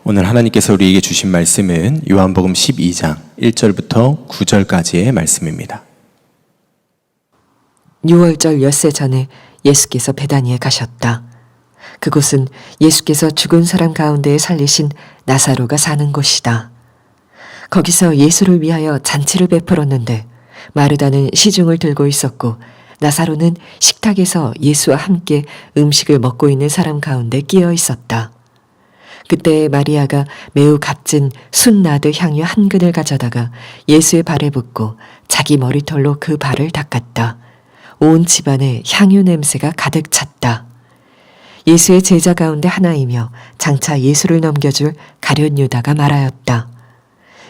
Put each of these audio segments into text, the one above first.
오늘 하나님께서 우리에게 주신 말씀은 요한복음 12장 1절부터 9절까지의 말씀입니다. 6월절 엿새 전에 예수께서 베다니에 가셨다. 그곳은 예수께서 죽은 사람 가운데에 살리신 나사로가 사는 곳이다. 거기서 예수를 위하여 잔치를 베풀었는데 마르다는 시중을 들고 있었고 나사로는 식탁에서 예수와 함께 음식을 먹고 있는 사람 가운데 끼어 있었다. 그때 마리아가 매우 값진 순나드 향유 한 근을 가져다가 예수의 발에 붓고 자기 머리털로 그 발을 닦았다. 온 집안에 향유 냄새가 가득 찼다. 예수의 제자 가운데 하나이며 장차 예수를 넘겨줄 가룟 유다가 말하였다.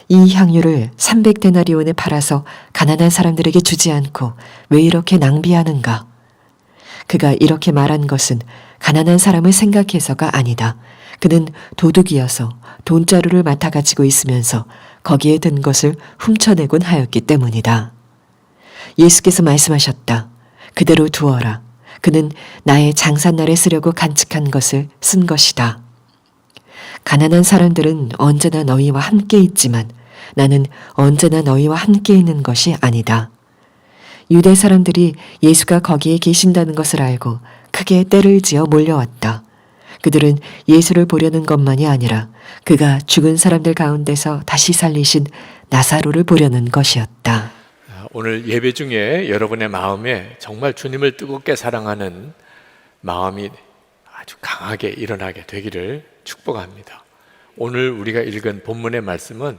이 향유를 300데나리온에 팔아서 가난한 사람들에게 주지 않고 왜 이렇게 낭비하는가? 그가 이렇게 말한 것은 가난한 사람을 생각해서가 아니다. 그는 도둑이어서 돈자루를 맡아 가지고 있으면서 거기에 든 것을 훔쳐내곤 하였기 때문이다. 예수께서 말씀하셨다. 그대로 두어라. 그는 나의 장산날에 쓰려고 간직한 것을 쓴 것이다. 가난한 사람들은 언제나 너희와 함께 있지만 나는 언제나 너희와 함께 있는 것이 아니다. 유대 사람들이 예수가 거기에 계신다는 것을 알고 크게 떼를 지어 몰려왔다. 그들은 예수를 보려는 것만이 아니라 그가 죽은 사람들 가운데서 다시 살리신 나사로를 보려는 것이었다. 오늘 예배 중에 여러분의 마음에 정말 주님을 뜨겁게 사랑하는 마음이 아주 강하게 일어나게 되기를 축복합니다. 오늘 우리가 읽은 본문의 말씀은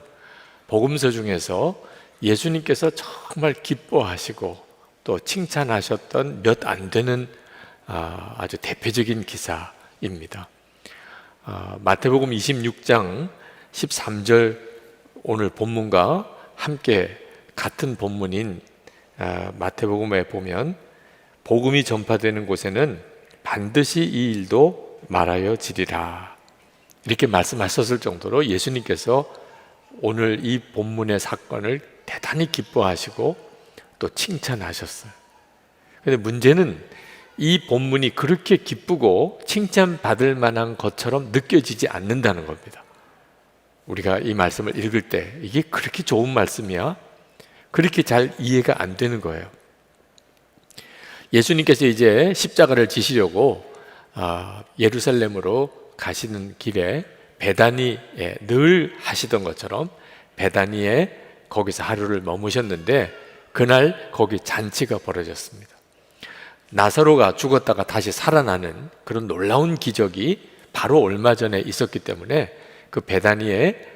복음서 중에서 예수님께서 정말 기뻐하시고 또 칭찬하셨던 몇 안 되는 아주 대표적인 기사입니다. 마태복음 26장 13절 오늘 본문과 함께 같은 본문인 마태복음에 보면 복음이 전파되는 곳에는 반드시 이 일도 말하여지리라 이렇게 말씀하셨을 정도로 예수님께서 오늘 이 본문의 사건을 대단히 기뻐하시고 또 칭찬하셨어요. 그런데 문제는 이 본문이 그렇게 기쁘고 칭찬받을 만한 것처럼 느껴지지 않는다는 겁니다. 우리가 이 말씀을 읽을 때 이게 그렇게 좋은 말씀이야? 그렇게 잘 이해가 안 되는 거예요. 예수님께서 이제 십자가를 지시려고 예루살렘으로 가시는 길에 베다니에 늘 하시던 것처럼 베다니에 거기서 하루를 머무셨는데 그날 거기 잔치가 벌어졌습니다. 나사로가 죽었다가 다시 살아나는 그런 놀라운 기적이 바로 얼마 전에 있었기 때문에 그 베다니에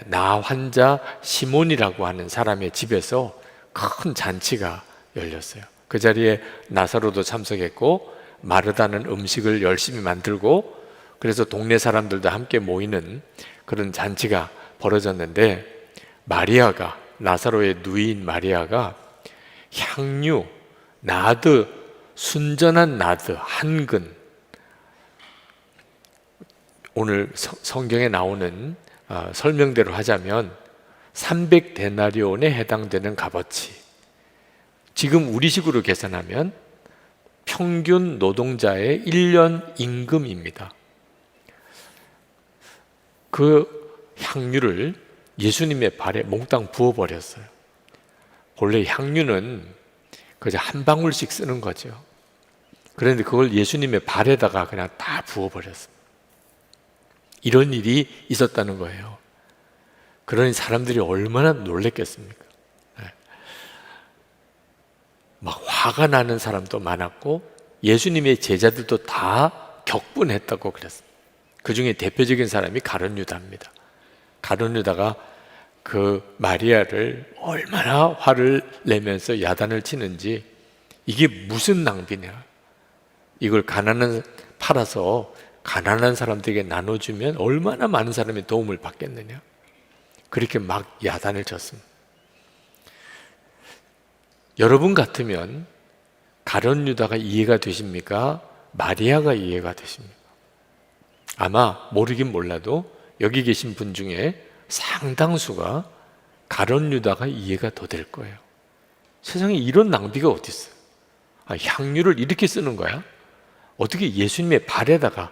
나 환자 시몬이라고 하는 사람의 집에서 큰 잔치가 열렸어요. 그 자리에 나사로도 참석했고 마르다는 음식을 열심히 만들고 그래서 동네 사람들도 함께 모이는 그런 잔치가 벌어졌는데 마리아가 나사로의 누이인 마리아가 향유, 나드, 순전한 나드 한 근 오늘 성경에 나오는 설명대로 하자면 300데나리온에 해당되는 값어치 지금 우리식으로 계산하면 평균 노동자의 1년 임금입니다. 그 향유를 예수님의 발에 몽땅 부어버렸어요. 원래 향유는 그저 한 방울씩 쓰는 거죠. 그런데 그걸 예수님의 발에다가 그냥 다 부어버렸어요. 이런 일이 있었다는 거예요. 그러니 사람들이 얼마나 놀랬겠습니까? 막 화가 나는 사람도 많았고 예수님의 제자들도 다 격분했다고 그랬습니다. 그 중에 대표적인 사람이 가룟 유다입니다. 가룟 유다가 그 마리아를 얼마나 화를 내면서 야단을 치는지 이게 무슨 낭비냐? 이걸 팔아서 가난한 사람들에게 나눠주면 얼마나 많은 사람이 도움을 받겠느냐? 그렇게 막 야단을 쳤습니다. 여러분 같으면 가룟 유다가 이해가 되십니까? 마리아가 이해가 되십니까? 아마 모르긴 몰라도 여기 계신 분 중에 상당수가 가룟 유다가 이해가 더 될 거예요. 세상에 이런 낭비가 어디 있어요? 향유를 이렇게 쓰는 거야? 어떻게 예수님의 발에다가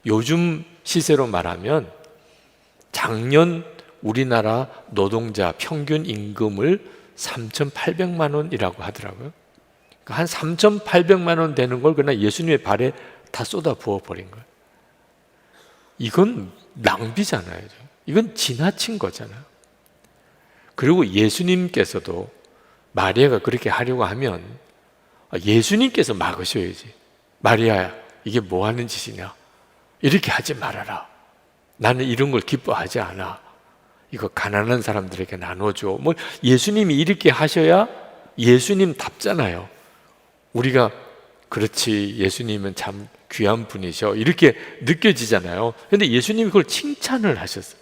요즘 시세로 말하면 작년 우리나라 노동자 평균 임금을 3,800만 원이라고 하더라고요. 그러니까 한 3,800만 원 되는 걸 그냥 예수님의 발에 다 쏟아 부어버린 거예요. 이건 낭비잖아요. 이건 지나친 거잖아요. 그리고 예수님께서도 마리아가 그렇게 하려고 하면 예수님께서 막으셔야지. 마리아야, 이게 뭐 하는 짓이냐? 이렇게 하지 말아라. 나는 이런 걸 기뻐하지 않아. 이거 가난한 사람들에게 나눠줘. 뭐 예수님이 이렇게 하셔야 예수님답잖아요. 우리가 그렇지, 예수님은 참 귀한 분이셔, 이렇게 느껴지잖아요. 근데 예수님이 그걸 칭찬을 하셨어요.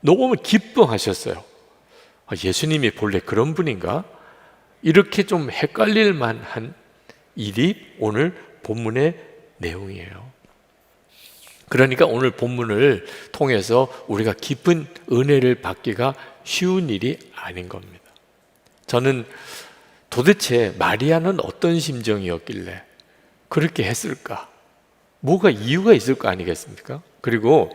너무 기뻐하셨어요. 예수님이 본래 그런 분인가? 이렇게 좀 헷갈릴 만한 일이 오늘 본문의 내용이에요. 그러니까 오늘 본문을 통해서 우리가 깊은 은혜를 받기가 쉬운 일이 아닌 겁니다. 저는 도대체 마리아는 어떤 심정이었길래 그렇게 했을까? 뭐가 이유가 있을 거 아니겠습니까? 그리고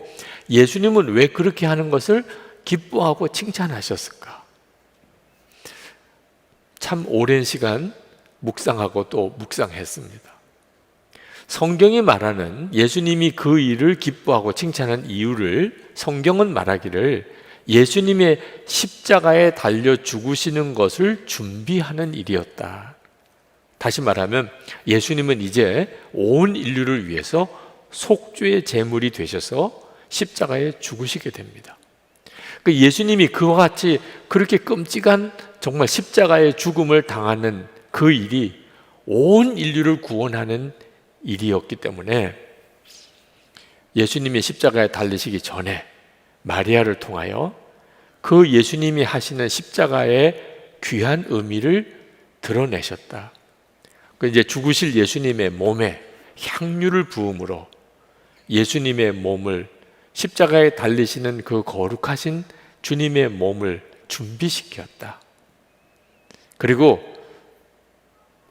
예수님은 왜 그렇게 하는 것을 기뻐하고 칭찬하셨을까? 참 오랜 시간 묵상하고 또 묵상했습니다. 성경이 말하는 예수님이 그 일을 기뻐하고 칭찬한 이유를 성경은 말하기를 예수님의 십자가에 달려 죽으시는 것을 준비하는 일이었다. 다시 말하면 예수님은 이제 온 인류를 위해서 속죄의 제물이 되셔서 십자가에 죽으시게 됩니다. 그 예수님이 그와 같이 그렇게 끔찍한 정말 십자가의 죽음을 당하는 그 일이 온 인류를 구원하는 일이었기 때문에 예수님이 십자가에 달리시기 전에 마리아를 통하여 그 예수님이 하시는 십자가의 귀한 의미를 드러내셨다. 그 이제 죽으실 예수님의 몸에 향유를 부음으로 예수님의 몸을, 십자가에 달리시는 그 거룩하신 주님의 몸을 준비시켰다. 그리고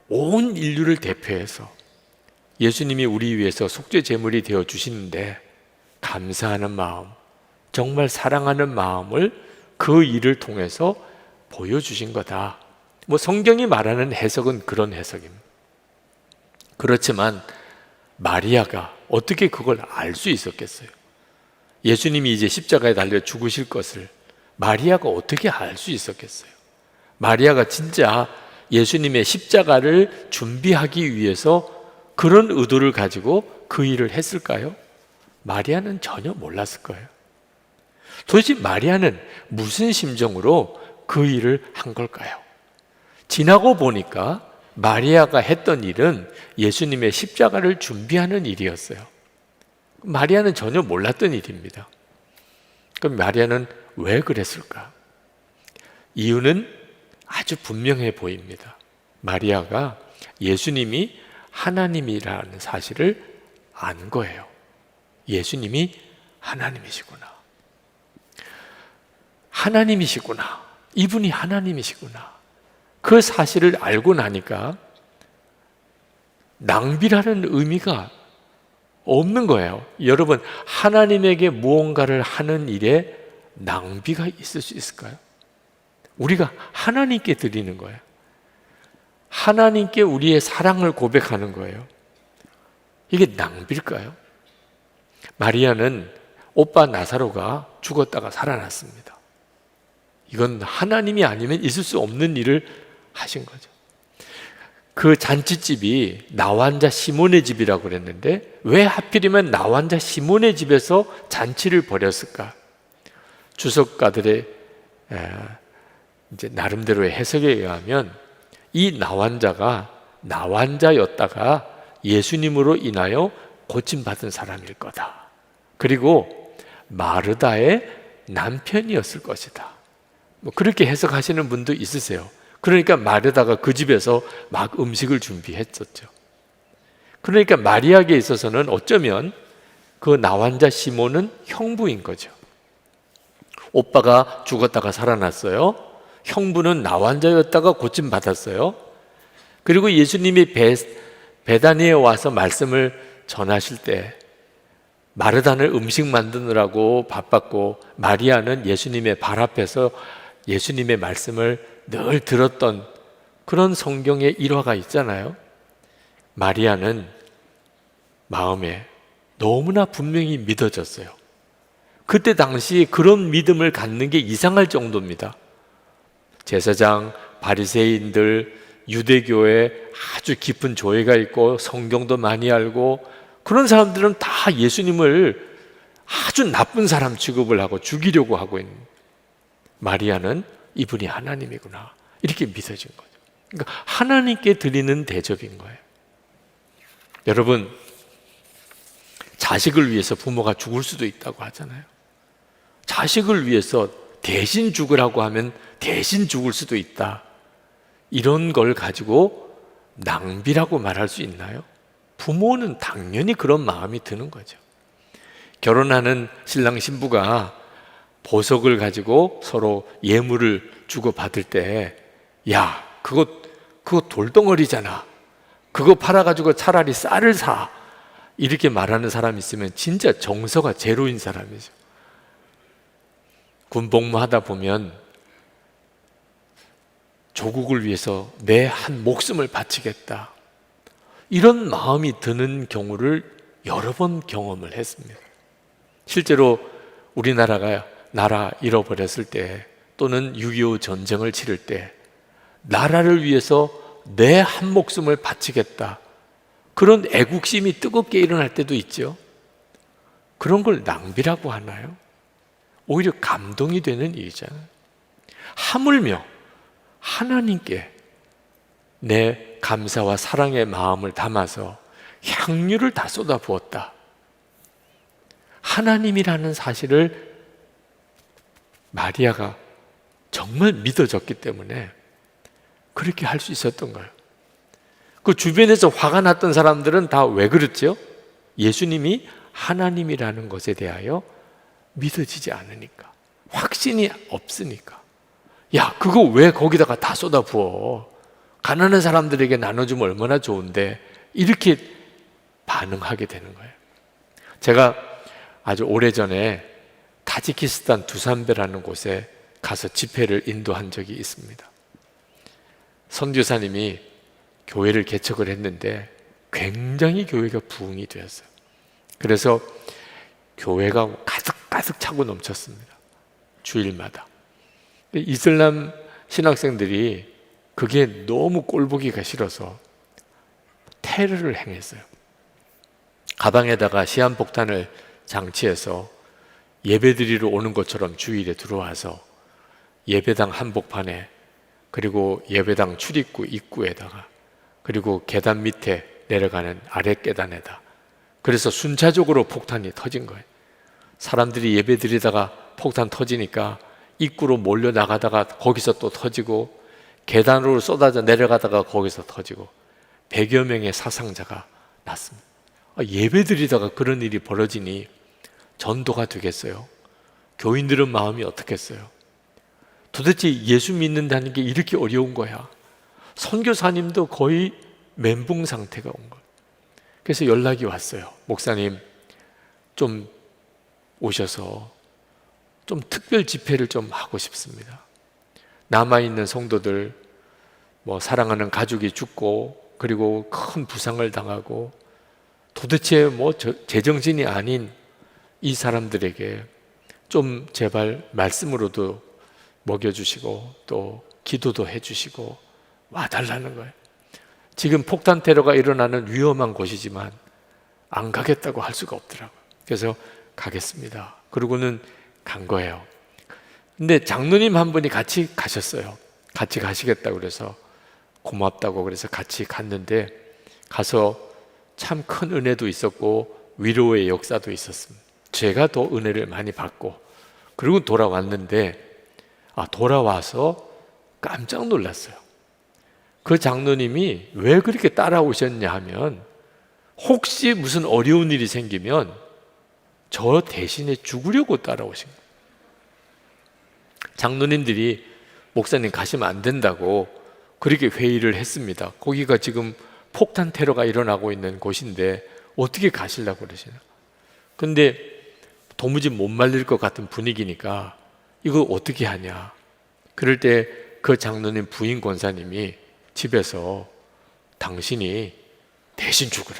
온 인류를 대표해서 예수님이 우리 위해서 속죄 제물이 되어 주시는데 감사하는 마음, 정말 사랑하는 마음을 그 일을 통해서 보여주신 거다. 뭐 성경이 말하는 해석은 그런 해석입니다. 그렇지만 마리아가 어떻게 그걸 알 수 있었겠어요? 예수님이 이제 십자가에 달려 죽으실 것을 마리아가 어떻게 알 수 있었겠어요? 마리아가 진짜 예수님의 십자가를 준비하기 위해서 그런 의도를 가지고 그 일을 했을까요? 마리아는 전혀 몰랐을 거예요. 도대체 마리아는 무슨 심정으로 그 일을 한 걸까요? 지나고 보니까 마리아가 했던 일은 예수님의 십자가를 준비하는 일이었어요. 마리아는 전혀 몰랐던 일입니다. 그럼 마리아는 왜 그랬을까? 이유는 아주 분명해 보입니다. 마리아가 예수님이 하나님이라는 사실을 안 거예요. 예수님이 하나님이시구나. 하나님이시구나. 이분이 하나님이시구나. 그 사실을 알고 나니까 낭비라는 의미가 없는 거예요. 여러분, 하나님에게 무언가를 하는 일에 낭비가 있을 수 있을까요? 우리가 하나님께 드리는 거예요. 하나님께 우리의 사랑을 고백하는 거예요. 이게 낭비일까요? 마리아는 오빠 나사로가 죽었다가 살아났습니다. 이건 하나님이 아니면 있을 수 없는 일을 하신 거죠. 그 잔치집이 나환자 시몬의 집이라고 그랬는데 왜 하필이면 나환자 시몬의 집에서 잔치를 벌였을까? 주석가들의 이제 나름대로의 해석에 의하면 이 나환자가 나환자였다가 예수님으로 인하여 고침받은 사람일 거다. 그리고 마르다의 남편이었을 것이다. 뭐 그렇게 해석하시는 분도 있으세요. 그러니까 마르다가 그 집에서 막 음식을 준비했었죠. 그러니까 마리아에게 있어서는 어쩌면 그 나환자 시몬은 형부인 거죠. 오빠가 죽었다가 살아났어요. 형부는 나환자였다가 고침받았어요. 그리고 예수님이 베다니에 와서 말씀을 전하실 때 마르다는 음식 만드느라고 바빴고 마리아는 예수님의 발 앞에서 예수님의 말씀을 늘 들었던 그런 성경의 일화가 있잖아요. 마리아는 마음에 너무나 분명히 믿어졌어요. 그때 당시 그런 믿음을 갖는 게 이상할 정도입니다. 제사장, 바리새인들, 유대교에 아주 깊은 조예가 있고 성경도 많이 알고 그런 사람들은 다 예수님을 아주 나쁜 사람 취급을 하고 죽이려고 하고 있는, 마리아는 이분이 하나님이구나 이렇게 믿어진 거죠. 그러니까 하나님께 드리는 대접인 거예요. 여러분, 자식을 위해서 부모가 죽을 수도 있다고 하잖아요. 자식을 위해서 대신 죽으라고 하면 대신 죽을 수도 있다. 이런 걸 가지고 낭비라고 말할 수 있나요? 부모는 당연히 그런 마음이 드는 거죠. 결혼하는 신랑 신부가 보석을 가지고 서로 예물을 주고 받을 때, 야, 그거 돌덩어리잖아. 그거 팔아가지고 차라리 쌀을 사. 이렇게 말하는 사람이 있으면 진짜 정서가 제로인 사람이죠. 군복무 하다 보면 조국을 위해서 내 한 목숨을 바치겠다, 이런 마음이 드는 경우를 여러 번 경험을 했습니다. 실제로 우리나라가 나라 잃어버렸을 때 또는 6.25 전쟁을 치를 때 나라를 위해서 내 한 목숨을 바치겠다, 그런 애국심이 뜨겁게 일어날 때도 있죠. 그런 걸 낭비라고 하나요? 오히려 감동이 되는 일이잖아요. 하물며 하나님께 내 감사와 사랑의 마음을 담아서 향유를 다 쏟아 부었다. 하나님이라는 사실을 마리아가 정말 믿어졌기 때문에 그렇게 할 수 있었던 거예요. 그 주변에서 화가 났던 사람들은 다 왜 그랬죠? 예수님이 하나님이라는 것에 대하여 믿어지지 않으니까, 확신이 없으니까. 야, 그거 왜 거기다가 다 쏟아 부어? 가난한 사람들에게 나눠주면 얼마나 좋은데, 이렇게 반응하게 되는 거예요. 제가 아주 오래전에 타지키스탄 두산베라는 곳에 가서 집회를 인도한 적이 있습니다. 선교사님이 교회를 개척을 했는데 굉장히 교회가 부흥이 되었어요. 그래서 교회가 가득 차고 넘쳤습니다. 주일마다. 이슬람 신학생들이 그게 너무 꼴보기가 싫어서 테러를 행했어요. 가방에다가 시한폭탄을 장치해서 예배드리러 오는 것처럼 주일에 들어와서 예배당 한복판에, 그리고 예배당 출입구 입구에다가, 그리고 계단 밑에 내려가는 아래 계단에다, 그래서 순차적으로 폭탄이 터진 거예요. 사람들이 예배 드리다가 폭탄 터지니까 입구로 몰려 나가다가 거기서 또 터지고, 계단으로 쏟아져 내려가다가 거기서 터지고 100여 명의 사상자가 났습니다. 예배 드리다가 그런 일이 벌어지니 전도가 되겠어요? 교인들은 마음이 어떻겠어요? 도대체 예수 믿는다는 게 이렇게 어려운 거야. 선교사님도 거의 멘붕 상태가 온 거예요. 그래서 연락이 왔어요. 목사님, 좀 오셔서 좀 특별 집회를 좀 하고 싶습니다. 남아있는 성도들, 사랑하는 가족이 죽고 그리고 큰 부상을 당하고 도대체 제정신이 아닌 이 사람들에게 좀 제발 말씀으로도 먹여주시고 또 기도도 해주시고 와달라는 거예요. 지금 폭탄 테러가 일어나는 위험한 곳이지만 안 가겠다고 할 수가 없더라고요. 그래서 가겠습니다. 그러고는 간 거예요. 근데 장로님 한 분이 같이 가셨어요. 같이 가시겠다고 그래서 고맙다고 그래서 같이 갔는데, 가서 참 큰 은혜도 있었고 위로의 역사도 있었습니다. 제가 더 은혜를 많이 받고, 그리고 돌아왔는데 돌아와서 깜짝 놀랐어요. 그 장로님이 왜 그렇게 따라오셨냐 하면, 혹시 무슨 어려운 일이 생기면 저 대신에 죽으려고 따라오신 거예요. 장로님들이 목사님 가시면 안 된다고 그렇게 회의를 했습니다. 거기가 지금 폭탄 테러가 일어나고 있는 곳인데 어떻게 가시려고 그러시나. 근데 도무지 못 말릴 것 같은 분위기니까 이거 어떻게 하냐. 그럴 때 그 장로님 부인 권사님이 집에서 당신이 대신 죽으라.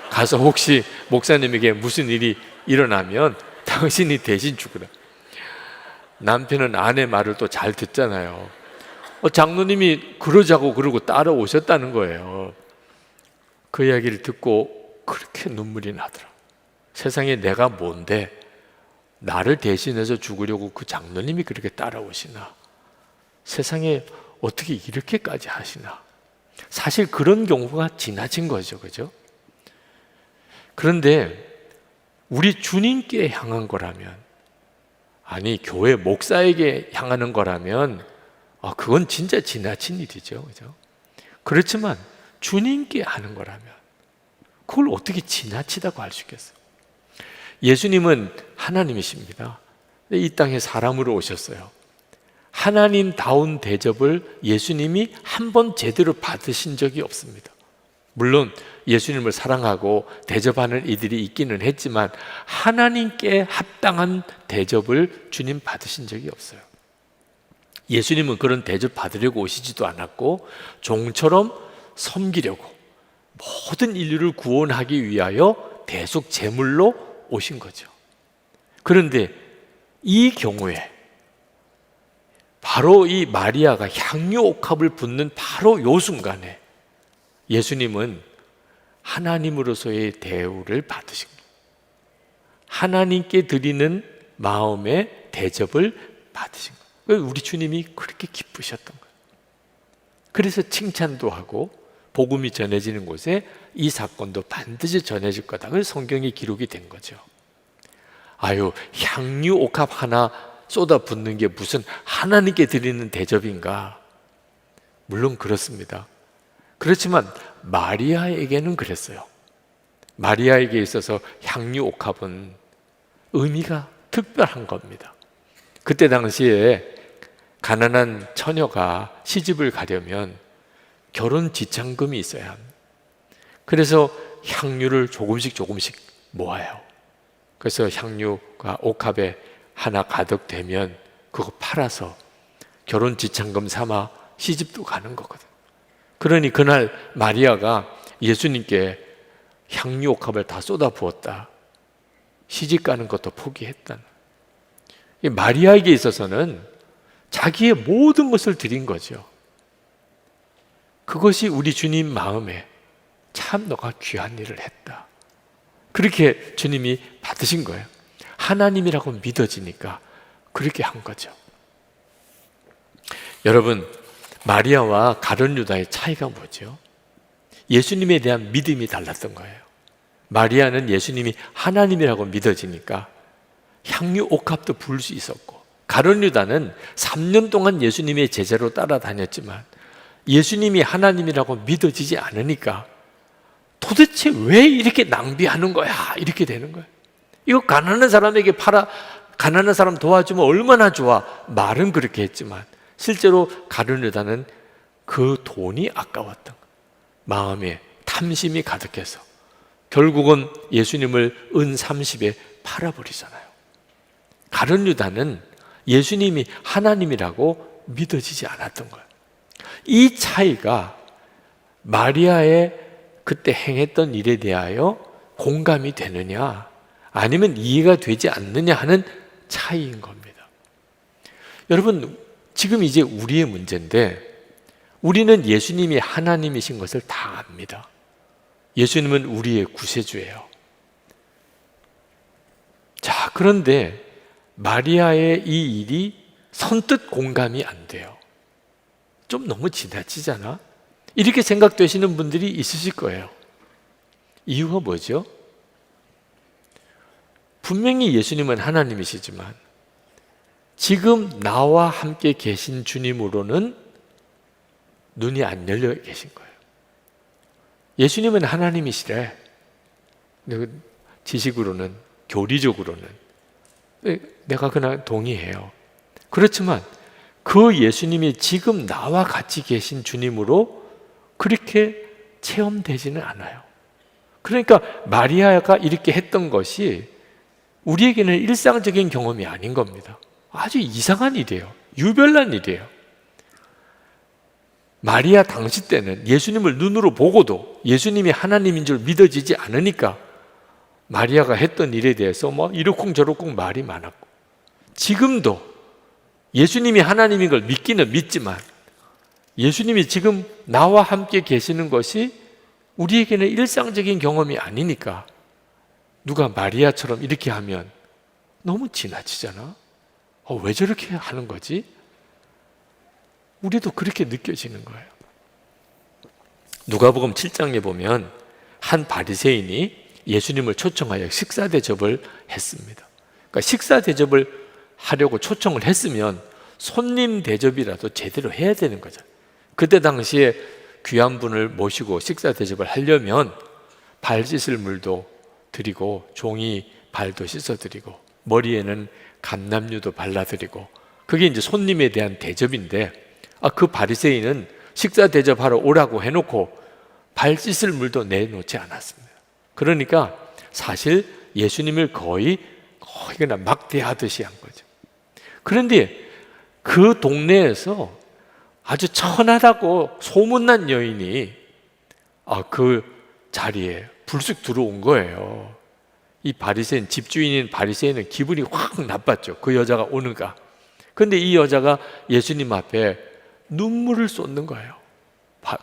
가서 혹시 목사님에게 무슨 일이 일어나면 당신이 대신 죽으라. 남편은 아내 말을 또 잘 듣잖아요. 장로님이 그러자고 그러고 따라오셨다는 거예요. 그 이야기를 듣고 그렇게 눈물이 나더라. 세상에 내가 뭔데 나를 대신해서 죽으려고 그 장로님이 그렇게 따라오시나. 세상에 어떻게 이렇게까지 하시나. 사실 그런 경우가 지나친 거죠, 그죠? 그런데 우리 주님께 향한 거라면, 아니 교회 목사에게 향하는 거라면 그건 진짜 지나친 일이죠, 그죠? 그렇지만 주님께 하는 거라면 그걸 어떻게 지나치다고 할 수 있겠어요? 예수님은 하나님이십니다. 이 땅에 사람으로 오셨어요. 하나님다운 대접을 예수님이 한 번 제대로 받으신 적이 없습니다. 물론 예수님을 사랑하고 대접하는 이들이 있기는 했지만 하나님께 합당한 대접을 주님 받으신 적이 없어요. 예수님은 그런 대접 받으려고 오시지도 않았고 종처럼 섬기려고 모든 인류를 구원하기 위하여 대속 제물로 오신 거죠. 그런데 이 경우에 바로 이 마리아가 향유 옥합을 붓는 바로 요 순간에 예수님은 하나님으로서의 대우를 받으신 거예요. 하나님께 드리는 마음의 대접을 받으신 거예요. 우리 주님이 그렇게 기쁘셨던 거예요. 그래서 칭찬도 하고 복음이 전해지는 곳에 이 사건도 반드시 전해질 거다. 그래서 성경에 기록이 된 거죠. 향유 옥합 하나 쏟아붓는 게 무슨 하나님께 드리는 대접인가? 물론 그렇습니다. 그렇지만 마리아에게는 그랬어요. 마리아에게 있어서 향유 옥합은 의미가 특별한 겁니다. 그때 당시에 가난한 처녀가 시집을 가려면 결혼 지참금이 있어야 합니다. 그래서 향유를 조금씩 모아요. 그래서 향유가 옥합에 하나 가득 되면 그거 팔아서 결혼 지참금 삼아 시집도 가는 거거든. 그러니 그날 마리아가 예수님께 향유 옥합을 다 쏟아 부었다. 시집 가는 것도 포기했다. 마리아에게 있어서는 자기의 모든 것을 드린 거죠. 그것이 우리 주님 마음에 참 너가 귀한 일을 했다. 그렇게 주님이 받으신 거예요. 하나님이라고 믿어지니까 그렇게 한 거죠. 여러분, 마리아와 가룟 유다의 차이가 뭐죠? 예수님에 대한 믿음이 달랐던 거예요. 마리아는 예수님이 하나님이라고 믿어지니까 향유 옥합도 부을 수 있었고, 가룟 유다는 3년 동안 예수님의 제자로 따라다녔지만 예수님이 하나님이라고 믿어지지 않으니까 도대체 왜 이렇게 낭비하는 거야? 이렇게 되는 거예요. 이거 가난한 사람에게 팔아, 가난한 사람 도와주면 얼마나 좋아. 말은 그렇게 했지만 실제로 가룟 유다는 그 돈이 아까웠던 거예요. 마음에 탐심이 가득해서 결국은 예수님을 은 30에 팔아버리잖아요. 가룟 유다는 예수님이 하나님이라고 믿어지지 않았던 거예요. 이 차이가 마리아의 그때 행했던 일에 대하여 공감이 되느냐 아니면 이해가 되지 않느냐 하는 차이인 겁니다. 여러분, 지금 이제 우리의 문제인데 우리는 예수님이 하나님이신 것을 다 압니다. 예수님은 우리의 구세주예요. 자, 그런데 마리아의 이 일이 선뜻 공감이 안 돼요. 좀 너무 지나치잖아? 이렇게 생각되시는 분들이 있으실 거예요. 이유가 뭐죠? 분명히 예수님은 하나님이시지만 지금 나와 함께 계신 주님으로는 눈이 안 열려 계신 거예요. 예수님은 하나님이시래. 지식으로는, 교리적으로는 내가 그냥 동의해요. 그렇지만 그 예수님이 지금 나와 같이 계신 주님으로 그렇게 체험되지는 않아요. 그러니까 마리아가 이렇게 했던 것이 우리에게는 일상적인 경험이 아닌 겁니다. 아주 이상한 일이에요. 유별난 일이에요. 마리아 당시 때는 예수님을 눈으로 보고도 예수님이 하나님인 줄 믿어지지 않으니까 마리아가 했던 일에 대해서 이러쿵저러쿵 말이 많았고, 지금도 예수님이 하나님인 걸 믿기는 믿지만 예수님이 지금 나와 함께 계시는 것이 우리에게는 일상적인 경험이 아니니까 누가 마리아처럼 이렇게 하면 너무 지나치잖아. 왜 저렇게 하는 거지? 우리도 그렇게 느껴지는 거예요. 누가복음 7장에 보면 한 바리새인이 예수님을 초청하여 식사 대접을 했습니다. 그러니까 식사 대접을 하려고 초청을 했으면 손님 대접이라도 제대로 해야 되는 거죠. 그때 당시에 귀한 분을 모시고 식사 대접을 하려면 발 씻을 물도 드리고 종이 발도 씻어드리고 머리에는 감람유도 발라드리고, 그게 이제 손님에 대한 대접인데, 그 바리새인은 식사 대접하러 오라고 해놓고 발 씻을 물도 내놓지 않았습니다. 그러니까 사실 예수님을 거의 그냥 막대하듯이 한 거죠. 그런데 그 동네에서 아주 천하다고 소문난 여인이 그 자리에 불쑥 들어온 거예요. 이 바리새인, 집주인인 바리새인은 기분이 확 나빴죠. 그 여자가 오는가. 그런데 이 여자가 예수님 앞에 눈물을 쏟는 거예요.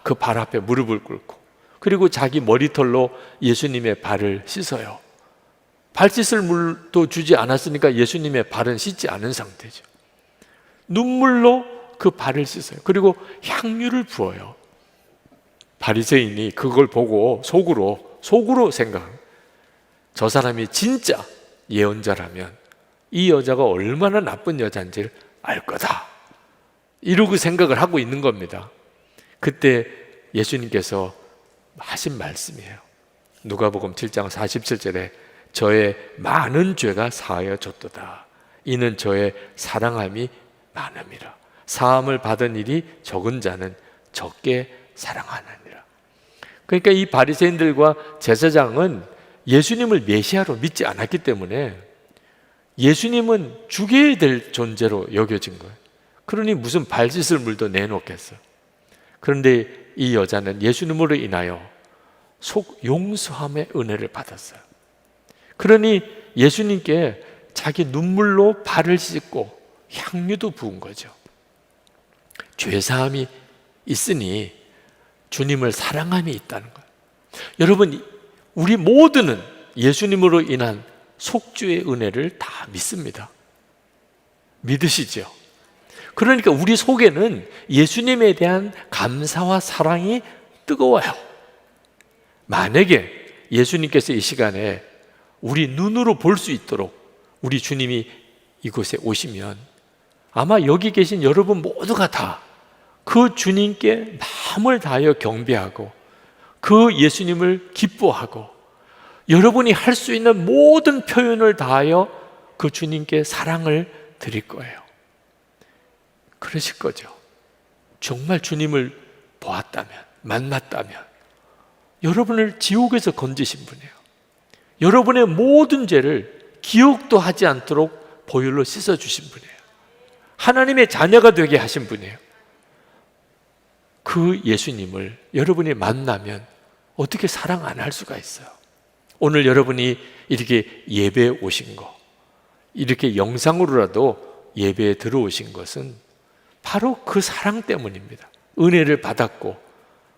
그 발 앞에 무릎을 꿇고, 그리고 자기 머리털로 예수님의 발을 씻어요. 발 씻을 물도 주지 않았으니까 예수님의 발은 씻지 않은 상태죠. 눈물로 그 발을 씻어요. 그리고 향유를 부어요. 바리새인이 그걸 보고 속으로 생각합니다. 저 사람이 진짜 예언자라면 이 여자가 얼마나 나쁜 여자인지를 알 거다, 이러고 생각을 하고 있는 겁니다. 그때 예수님께서 하신 말씀이에요. 누가복음 7장 47절에 저의 많은 죄가 사하여졌도다. 이는 저의 사랑함이 많음이라. 사함을 받은 일이 적은 자는 적게 사랑하느니라. 그러니까 이 바리새인들과 제사장은 예수님을 메시아로 믿지 않았기 때문에 예수님은 죽여야 될 존재로 여겨진 거예요. 그러니 무슨 발 씻을 물도 내놓겠어. 그런데 이 여자는 예수님으로 인하여 속 용서함의 은혜를 받았어요. 그러니 예수님께 자기 눈물로 발을 씻고 향유도 부은 거죠. 죄사함이 있으니 주님을 사랑함이 있다는 거예요. 여러분, 우리 모두는 예수님으로 인한 속죄의 은혜를 다 믿습니다. 믿으시죠? 그러니까 우리 속에는 예수님에 대한 감사와 사랑이 뜨거워요. 만약에 예수님께서 이 시간에 우리 눈으로 볼 수 있도록 우리 주님이 이곳에 오시면 아마 여기 계신 여러분 모두가 다 그 주님께 마음을 다하여 경배하고 그 예수님을 기뻐하고 여러분이 할 수 있는 모든 표현을 다하여 그 주님께 사랑을 드릴 거예요. 그러실 거죠. 정말 주님을 보았다면, 만났다면 여러분을 지옥에서 건지신 분이에요. 여러분의 모든 죄를 기억도 하지 않도록 보혈로 씻어주신 분이에요. 하나님의 자녀가 되게 하신 분이에요. 그 예수님을 여러분이 만나면 어떻게 사랑 안 할 수가 있어요? 오늘 여러분이 이렇게 예배에 오신 거, 이렇게 영상으로라도 예배에 들어오신 것은 바로 그 사랑 때문입니다. 은혜를 받았고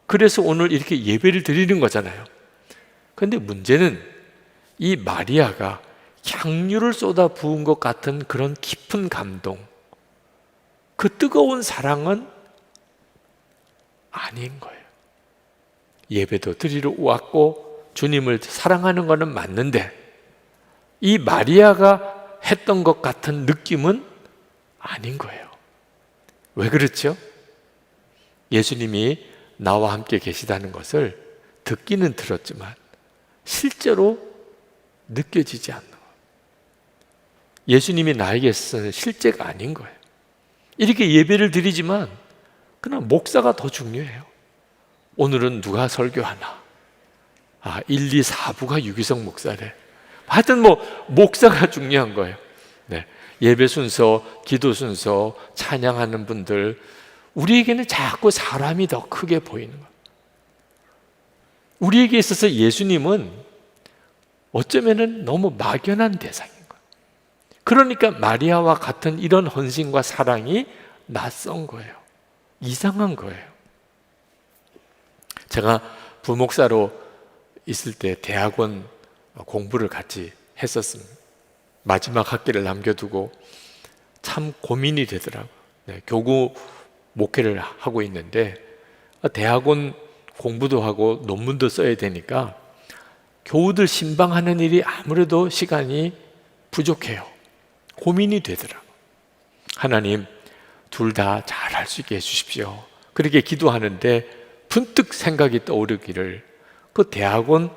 그래서 오늘 이렇게 예배를 드리는 거잖아요. 그런데 문제는 이 마리아가 향유를 쏟아 부은 것 같은 그런 깊은 감동, 그 뜨거운 사랑은 아닌 거예요. 예배도 드리러 왔고 주님을 사랑하는 것은 맞는데 이 마리아가 했던 것 같은 느낌은 아닌 거예요. 왜 그렇죠? 예수님이 나와 함께 계시다는 것을 듣기는 들었지만 실제로 느껴지지 않는 거예요. 예수님이 나에게서는 실제가 아닌 거예요. 이렇게 예배를 드리지만 그냥 목사가 더 중요해요. 오늘은 누가 설교하나? 1, 2, 4부가 유기성 목사래. 하여튼 뭐 목사가 중요한 거예요. 네. 예배 순서, 기도 순서, 찬양하는 분들, 우리에게는 자꾸 사람이 더 크게 보이는 거예요. 우리에게 있어서 예수님은 어쩌면은 너무 막연한 대상인 거예요. 그러니까 마리아와 같은 이런 헌신과 사랑이 낯선 거예요. 이상한 거예요. 제가 부목사로 있을 때 대학원 공부를 같이 했었습니다. 마지막 학기를 남겨두고 참 고민이 되더라고요. 네, 교구 목회를 하고 있는데 대학원 공부도 하고 논문도 써야 되니까 교우들 신방하는 일이 아무래도 시간이 부족해요. 고민이 되더라고요. 하나님, 둘 다 잘할 수 있게 해주십시오. 그렇게 기도하는데 분뜩 생각이 떠오르기를, 그 대학원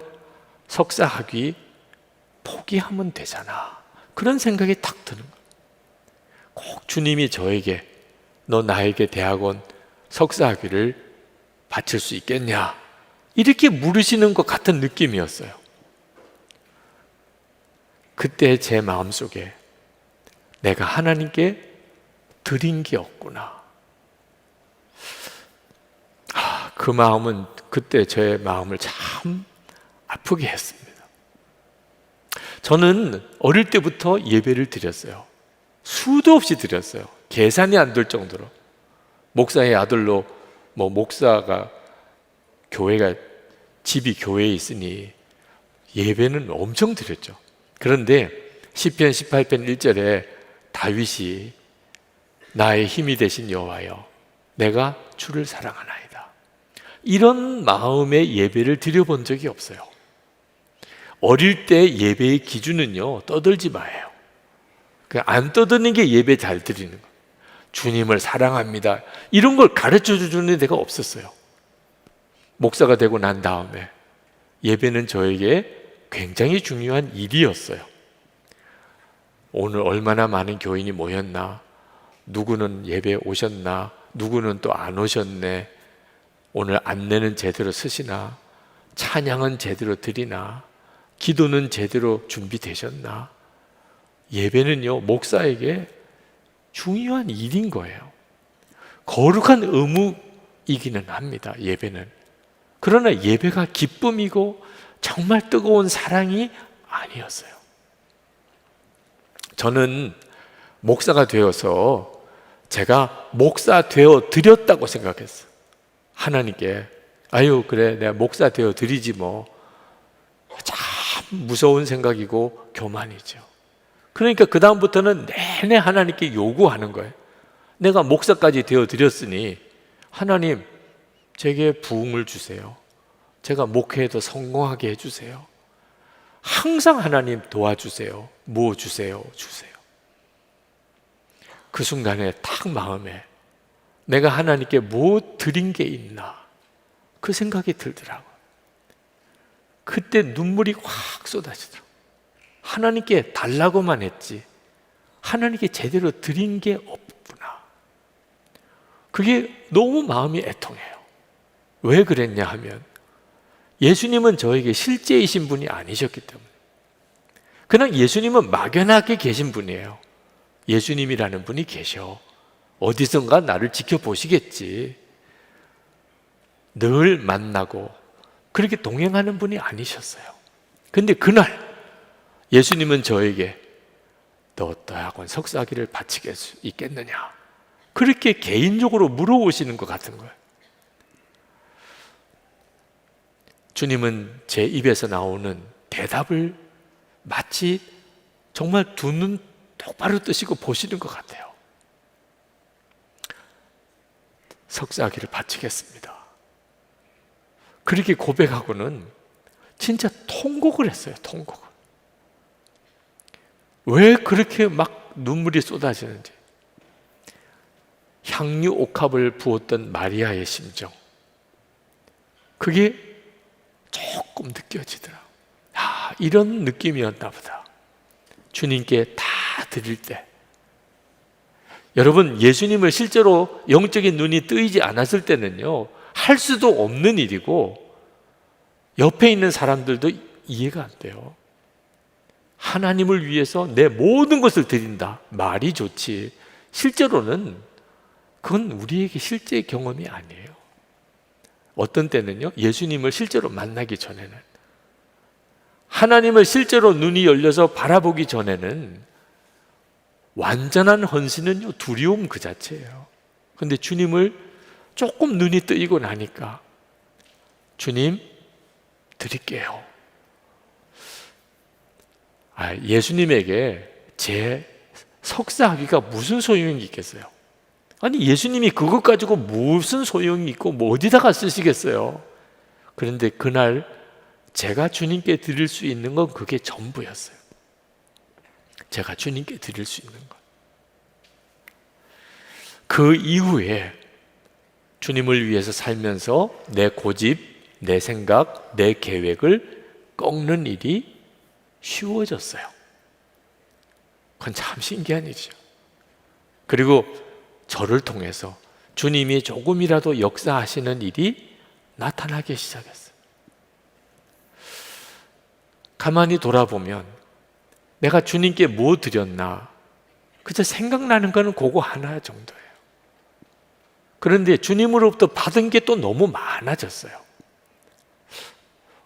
석사 학위 포기하면 되잖아. 그런 생각이 탁 드는 거예요. 꼭 주님이 저에게 너 나에게 대학원 석사 학위를 바칠 수 있겠냐, 이렇게 물으시는 것 같은 느낌이었어요. 그때 제 마음속에 내가 하나님께 드린 게 없구나. 그 마음은 그때 제 마음을 참 아프게 했습니다. 저는 어릴 때부터 예배를 드렸어요. 수도 없이 드렸어요. 계산이 안 될 정도로. 목사의 아들로 목사가 교회가 집이 교회에 있으니 예배는 엄청 드렸죠. 그런데 시편 18편 1절에 다윗이 나의 힘이 되신 여호와여, 내가 주를 사랑하나이다, 이런 마음의 예배를 드려본 적이 없어요. 어릴 때 예배의 기준은요, 떠들지 마예요. 안 떠드는 게 예배 잘 드리는 거예요. 주님을 사랑합니다, 이런 걸 가르쳐 주는 데가 없었어요. 목사가 되고 난 다음에 예배는 저에게 굉장히 중요한 일이었어요. 오늘 얼마나 많은 교인이 모였나, 누구는 예배 오셨나, 누구는 또 안 오셨네, 오늘 안내는 제대로 쓰시나, 찬양은 제대로 드리나, 기도는 제대로 준비되셨나. 예배는요, 목사에게 중요한 일인 거예요. 거룩한 의무이기는 합니다, 예배는. 그러나 예배가 기쁨이고 정말 뜨거운 사랑이 아니었어요. 저는 목사가 되어서 제가 목사 되어 드렸다고 생각했어요. 하나님께 아유 그래 내가 목사 되어 드리지 뭐. 참 무서운 생각이고 교만이죠. 그러니까 그 다음부터는 내내 하나님께 요구하는 거예요. 내가 목사까지 되어 드렸으니 하나님 제게 부흥을 주세요. 제가 목회에도 성공하게 해주세요. 항상 하나님 도와주세요. 뭐 주세요. 그 순간에 딱 마음에 내가 하나님께 뭐 드린 게 있나, 그 생각이 들더라고요. 그때 눈물이 확 쏟아지더라고요. 하나님께 달라고만 했지 하나님께 제대로 드린 게 없구나. 그게 너무 마음이 애통해요. 왜 그랬냐 하면 예수님은 저에게 실제이신 분이 아니셨기 때문에. 그냥 예수님은 막연하게 계신 분이에요. 예수님이라는 분이 계셔. 어디선가 나를 지켜보시겠지. 늘 만나고 그렇게 동행하는 분이 아니셨어요. 근데 그날 예수님은 저에게 너 대학원 석사학위를 바치게 수 있겠느냐, 그렇게 개인적으로 물어보시는 것 같은 거예요. 주님은 제 입에서 나오는 대답을 마치 정말 두 눈 똑바로 뜨시고 보시는 것 같아요. 석사학위를 바치겠습니다. 그렇게 고백하고는 진짜 통곡을 했어요. 통곡을. 왜 그렇게 막 눈물이 쏟아지는지. 향유 옥합을 부었던 마리아의 심정, 그게 조금 느껴지더라. 이런 느낌이었나 보다. 주님께 다 드릴 때. 여러분, 예수님을 실제로 영적인 눈이 뜨이지 않았을 때는요, 할 수도 없는 일이고 옆에 있는 사람들도 이해가 안 돼요. 하나님을 위해서 내 모든 것을 드린다. 말이 좋지. 실제로는 그건 우리에게 실제 경험이 아니에요. 어떤 때는요, 예수님을 실제로 만나기 전에는, 하나님을 실제로 눈이 열려서 바라보기 전에는 완전한 헌신은요, 두려움 그 자체예요. 근데 주님을 조금 눈이 뜨이고 나니까, 주님 드릴게요. 예수님에게 제 석사학위가 무슨 소용이 있겠어요? 아니, 예수님이 그것 가지고 무슨 소용이 있고 뭐 어디다가 쓰시겠어요? 그런데 그날 제가 주님께 드릴 수 있는 건 그게 전부였어요. 제가 주님께 드릴 수 있는 것. 그 이후에 주님을 위해서 살면서 내 고집, 내 생각, 내 계획을 꺾는 일이 쉬워졌어요. 그건 참 신기한 일이죠. 그리고 저를 통해서 주님이 조금이라도 역사하시는 일이 나타나기 시작했어요. 가만히 돌아보면 내가 주님께 뭐 드렸나, 그저 생각나는 거는 그거 하나 정도예요. 그런데 주님으로부터 받은 게 또 너무 많아졌어요.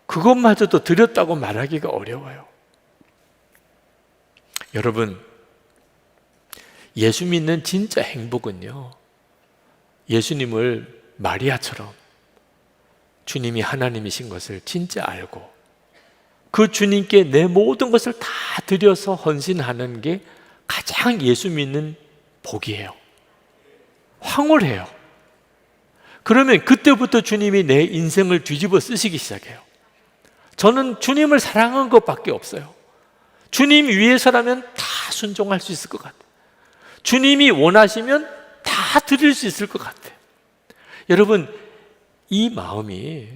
그것마저도 드렸다고 말하기가 어려워요. 여러분, 예수 믿는 진짜 행복은요, 예수님을 마리아처럼 주님이 하나님이신 것을 진짜 알고 그 주님께 내 모든 것을 다 드려서 헌신하는 게 가장 예수 믿는 복이에요. 황홀해요. 그러면 그때부터 주님이 내 인생을 뒤집어 쓰시기 시작해요. 저는 주님을 사랑한 것밖에 없어요. 주님 위해서라면 다 순종할 수 있을 것 같아요. 주님이 원하시면 다 드릴 수 있을 것 같아요. 여러분, 이 마음이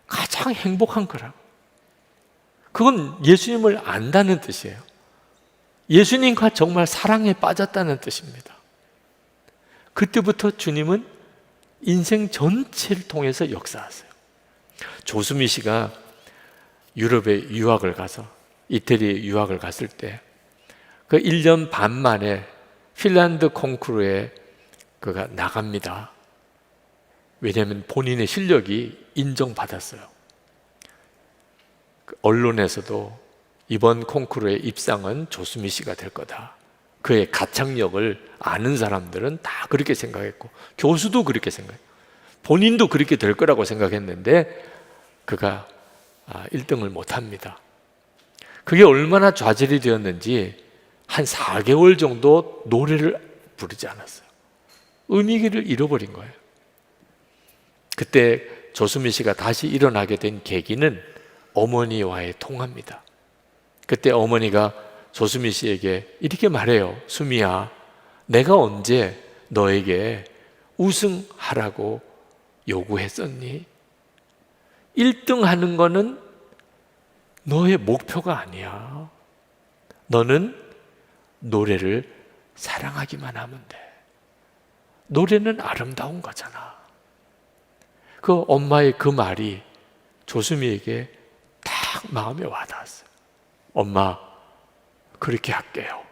가장 행복한 거라고. 그건 예수님을 안다는 뜻이에요. 예수님과 정말 사랑에 빠졌다는 뜻입니다. 그때부터 주님은 인생 전체를 통해서 역사하세요. 조수미 씨가 유럽에 유학을 가서, 이태리에 유학을 갔을 때 그 1년 반 만에 핀란드 콩쿠르에 그가 나갑니다. 왜냐하면 본인의 실력이 인정받았어요. 언론에서도 이번 콩쿠르의 입상은 조수미 씨가 될 거다. 그의 가창력을 아는 사람들은 다 그렇게 생각했고, 교수도 그렇게 생각했고, 본인도 그렇게 될 거라고 생각했는데 그가 1등을 못합니다. 그게 얼마나 좌절이 되었는지 한 4개월 정도 노래를 부르지 않았어요. 의미를 잃어버린 거예요. 그때 조수미 씨가 다시 일어나게 된 계기는 어머니와의 통화입니다. 그때 어머니가 조수미 씨에게 이렇게 말해요. 수미야, 내가 언제 너에게 우승하라고 요구했었니? 1등 하는 거는 너의 목표가 아니야. 너는 노래를 사랑하기만 하면 돼. 노래는 아름다운 거잖아. 그 엄마의 그 말이 조수미에게 딱 마음에 와닿았어요. 엄마, 그렇게 할게요.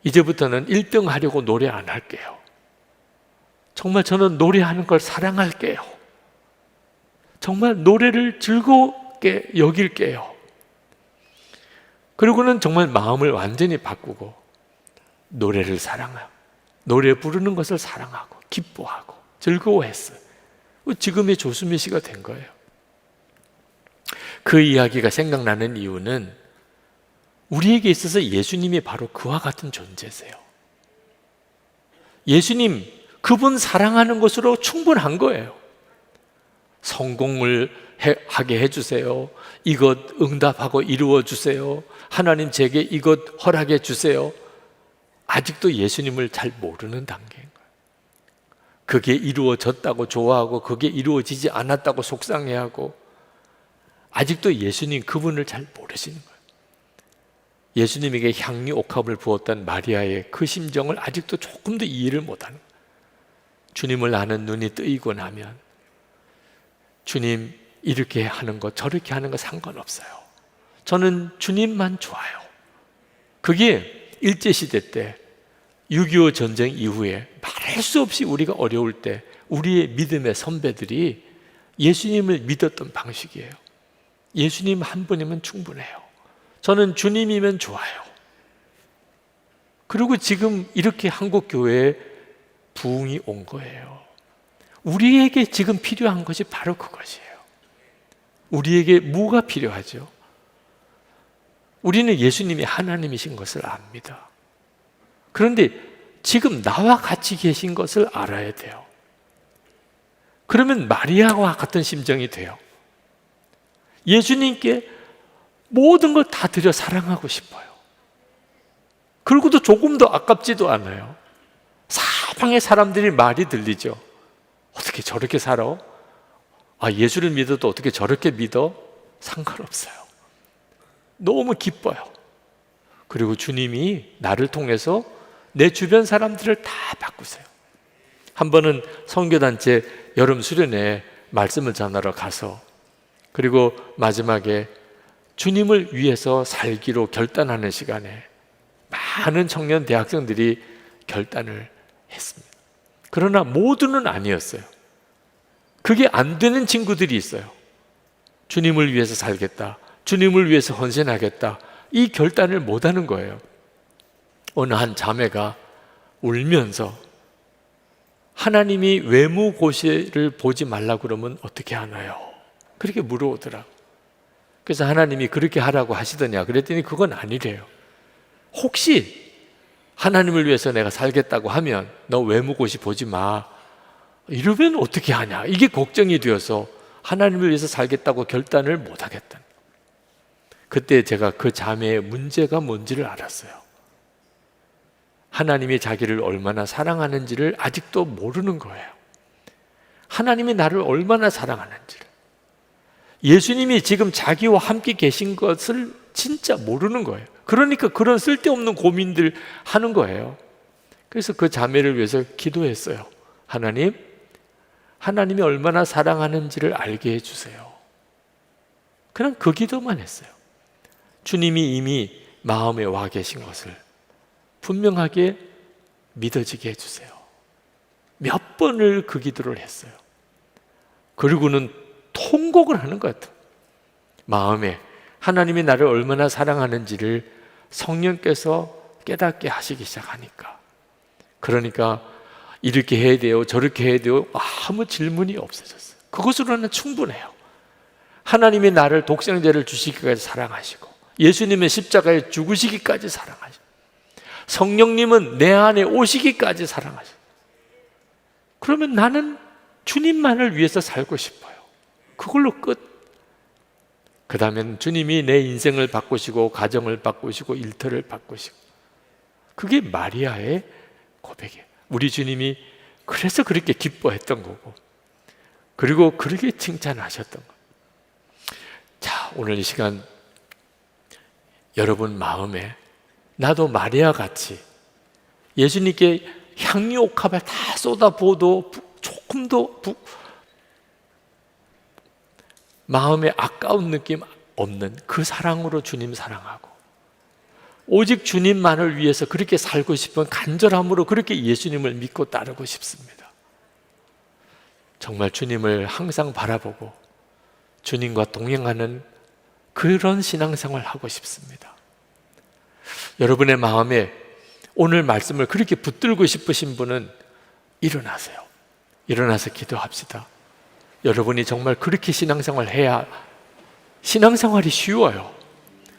이제부터는 1등 하려고 노래 안 할게요. 정말 저는 노래하는 걸 사랑할게요. 정말 노래를 즐겁게 여길게요. 그리고는 정말 마음을 완전히 바꾸고 노래를 사랑하고, 노래 부르는 것을 사랑하고 기뻐하고 즐거워했어요. 지금의 조수미 씨가 된 거예요. 그 이야기가 생각나는 이유는 우리에게 있어서 예수님이 바로 그와 같은 존재세요. 예수님, 그분 사랑하는 것으로 충분한 거예요. 성공을 하게 해주세요. 이것 응답하고 이루어 주세요. 하나님 제게 이것 허락해 주세요. 아직도 예수님을 잘 모르는 단계인 거예요. 그게 이루어졌다고 좋아하고 그게 이루어지지 않았다고 속상해하고, 아직도 예수님 그분을 잘 모르시는 거예요. 예수님에게 향유 옥합을 부었던 마리아의 그 심정을 아직도 조금도 이해를 못하는 거예요. 주님을 아는 눈이 뜨이고 나면 주님 이렇게 하는 거 저렇게 하는 거 상관없어요. 저는 주님만 좋아요. 그게 일제시대 때 6.25 전쟁 이후에 말할 수 없이 우리가 어려울 때 우리의 믿음의 선배들이 예수님을 믿었던 방식이에요. 예수님 한 분이면 충분해요. 저는 주님이면 좋아요. 그리고 지금 이렇게 한국 교회에 부흥이 온 거예요. 우리에게 지금 필요한 것이 바로 그것이에요. 우리에게 뭐가 필요하죠? 우리는 예수님이 하나님이신 것을 압니다. 그런데 지금 나와 같이 계신 것을 알아야 돼요. 그러면 마리아와 같은 심정이 돼요. 예수님께 모든 걸 다 드려 사랑하고 싶어요. 그리고도 조금 더 아깝지도 않아요. 사방의 사람들이 말이 들리죠. 어떻게 저렇게 살아? 예수를 믿어도 어떻게 저렇게 믿어? 상관없어요. 너무 기뻐요. 그리고 주님이 나를 통해서 내 주변 사람들을 다 바꾸세요. 한 번은 선교단체 여름 수련회 말씀을 전하러 가서, 그리고 마지막에 주님을 위해서 살기로 결단하는 시간에 많은 청년 대학생들이 결단을 했습니다. 그러나 모두는 아니었어요. 그게 안 되는 친구들이 있어요. 주님을 위해서 살겠다, 주님을 위해서 헌신하겠다, 이 결단을 못하는 거예요. 어느 한 자매가 울면서 하나님이 외무고시를 보지 말라고 그러면 어떻게 하나요? 그렇게 물어오더라고. 그래서 하나님이 그렇게 하라고 하시더냐 그랬더니 그건 아니래요. 혹시 하나님을 위해서 내가 살겠다고 하면 너 외무고시 보지 마, 이러면 어떻게 하냐, 이게 걱정이 되어서 하나님을 위해서 살겠다고 결단을 못 하겠다. 그때 제가 그 자매의 문제가 뭔지를 알았어요. 하나님이 자기를 얼마나 사랑하는지를 아직도 모르는 거예요. 하나님이 나를 얼마나 사랑하는지를, 예수님이 지금 자기와 함께 계신 것을 진짜 모르는 거예요. 그러니까 그런 쓸데없는 고민들 하는 거예요. 그래서 그 자매를 위해서 기도했어요. 하나님이 얼마나 사랑하는지를 알게 해주세요. 그냥 그 기도만 했어요. 주님이 이미 마음에 와 계신 것을 분명하게 믿어지게 해주세요. 몇 번을 그 기도를 했어요. 그리고는 통곡을 하는 것 같아요. 마음에 하나님이 나를 얼마나 사랑하는지를 성령께서 깨닫게 하시기 시작하니까, 그러니까 이렇게 해야 돼요, 저렇게 해야 돼요, 아무 질문이 없어졌어요. 그것으로는 충분해요. 하나님이 나를 독생자를 주시기까지 사랑하시고 예수님의 십자가에 죽으시기까지 사랑하시고 성령님은 내 안에 오시기까지 사랑하시고, 그러면 나는 주님만을 위해서 살고 싶어요. 그걸로 끝. 그 다음엔 주님이 내 인생을 바꾸시고 가정을 바꾸시고 일터를 바꾸시고, 그게 마리아의 고백이에요. 우리 주님이 그래서 그렇게 기뻐했던 거고, 그리고 그렇게 칭찬하셨던 거예요. 자, 오늘 이 시간 여러분 마음에 나도 마리아 같이 예수님께 향유 옥합을 다 쏟아부어도 조금도 마음에 아까운 느낌 없는 그 사랑으로 주님 사랑하고, 오직 주님만을 위해서 그렇게 살고 싶은 간절함으로 그렇게 예수님을 믿고 따르고 싶습니다. 정말 주님을 항상 바라보고 주님과 동행하는 그런 신앙생활을 하고 싶습니다. 여러분의 마음에 오늘 말씀을 그렇게 붙들고 싶으신 분은 일어나세요. 일어나서 기도합시다. 여러분이 정말 그렇게 신앙생활 해야 신앙생활이 쉬워요.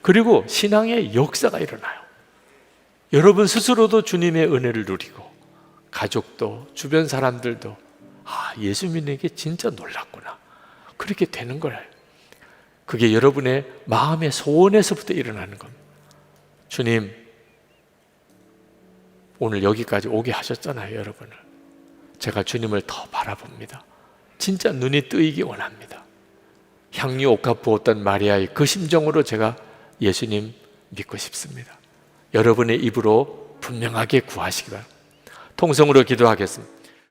그리고 신앙의 역사가 일어나요. 여러분 스스로도 주님의 은혜를 누리고, 가족도 주변 사람들도 예수 믿는 게 진짜 놀랍구나, 그렇게 되는 거예요. 그게 여러분의 마음의 소원에서부터 일어나는 겁니다. 주님, 오늘 여기까지 오게 하셨잖아요. 여러분을 제가 주님을 더 바라봅니다. 진짜 눈이 뜨이기 원합니다. 향유 옥합 부었던 마리아의 그 심정으로 제가 예수님 믿고 싶습니다. 여러분의 입으로 분명하게 구하시기 바랍니다. 통성으로 기도하겠습니다.